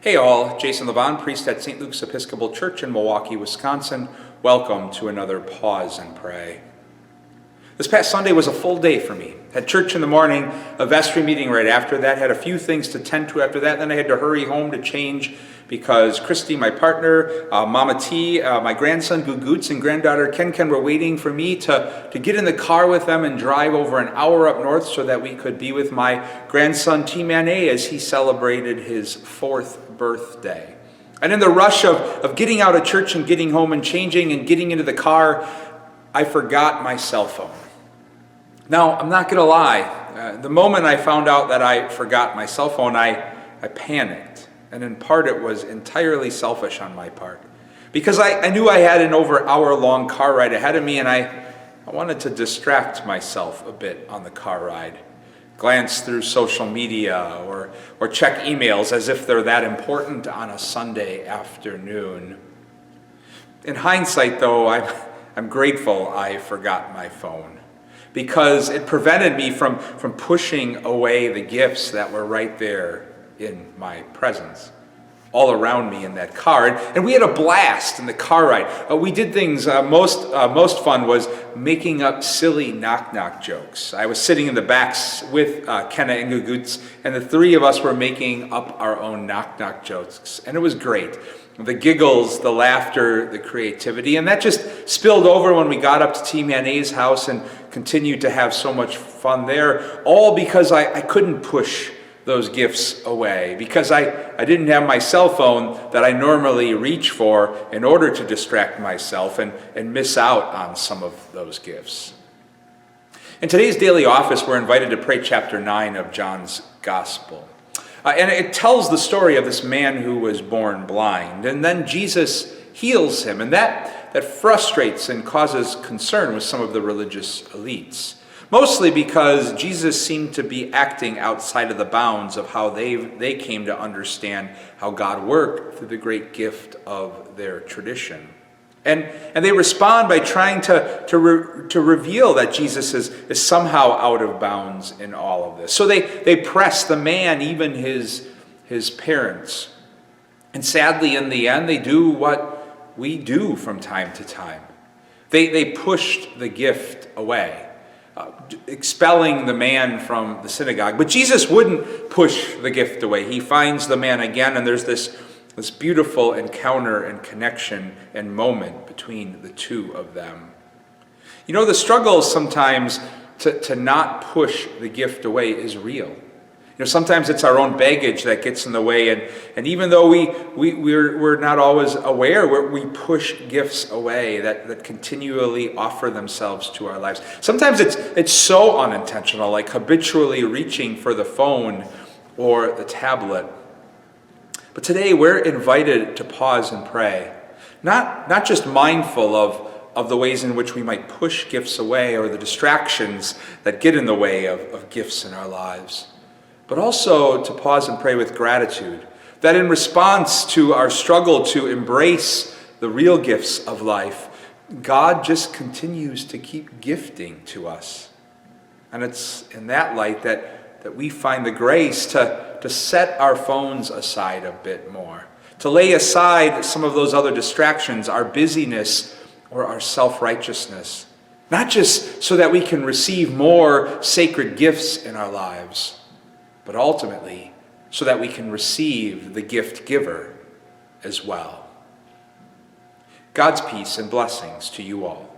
Hey all, Jason Levon, priest at St. Luke's Episcopal Church in Milwaukee, Wisconsin. Welcome to another Pause and Pray. This past Sunday was a full day for me. Had church in the morning, a vestry meeting right after that, had a few things to tend to after that, then I had to hurry home to change because Christy, my partner, Mama T, my grandson Gugoots, and granddaughter Ken were waiting for me to get in the car with them and drive over an hour up north so that we could be with my grandson T-Man-A as he celebrated his 4th birthday. And in the rush of getting out of church and getting home and changing and getting into the car, I forgot my cell phone. Now, I'm not going to lie. The moment I found out that I forgot my cell phone, I panicked. And in part, it was entirely selfish on my part. Because I knew I had an over hour-long car ride ahead of me, and I wanted to distract myself a bit on the car ride. Glance through social media or check emails as if they're that important on a Sunday afternoon. In hindsight, though, I'm grateful I forgot my phone, because it prevented me from pushing away the gifts that were right there in my presence, all around me in that car. And we had a blast in the car ride. We did things, most fun was making up silly knock-knock jokes. I was sitting in the backs with Kenna and Gugoots, and the three of us were making up our own knock-knock jokes, and it was great. The giggles, the laughter, the creativity, and that just spilled over when we got up to T-Man-A's house and continued to have so much fun there, all because I couldn't push those gifts away, because I didn't have my cell phone that I normally reach for in order to distract myself and miss out on some of those gifts. In today's daily office, we're invited to pray chapter 9 of John's Gospel. And it tells the story of this man who was born blind, and then Jesus heals him, and that frustrates and causes concern with some of the religious elites. Mostly because Jesus seemed to be acting outside of the bounds of how they came to understand how God worked through the great gift of their tradition. And they respond by trying to reveal that Jesus is somehow out of bounds in all of this. So they press the man, even his parents. And sadly, in the end, they do what we do from time to time. They pushed the gift away, expelling the man from the synagogue. But Jesus wouldn't push the gift away. He finds the man again, and there's this beautiful encounter and connection and moment between the two of them. You know, the struggle sometimes to not push the gift away is real. You know, sometimes it's our own baggage that gets in the way, and even though we're not always aware, we push gifts away that continually offer themselves to our lives. Sometimes it's so unintentional, like habitually reaching for the phone or the tablet. But today we're invited to pause and pray, not just mindful of the ways in which we might push gifts away or the distractions that get in the way of gifts in our lives, but also to pause and pray with gratitude, that in response to our struggle to embrace the real gifts of life, God just continues to keep gifting to us. And it's in that light that we find the grace to set our phones aside a bit more, to lay aside some of those other distractions, our busyness or our self-righteousness, not just so that we can receive more sacred gifts in our lives, but ultimately so that we can receive the gift giver as well. God's peace and blessings to you all.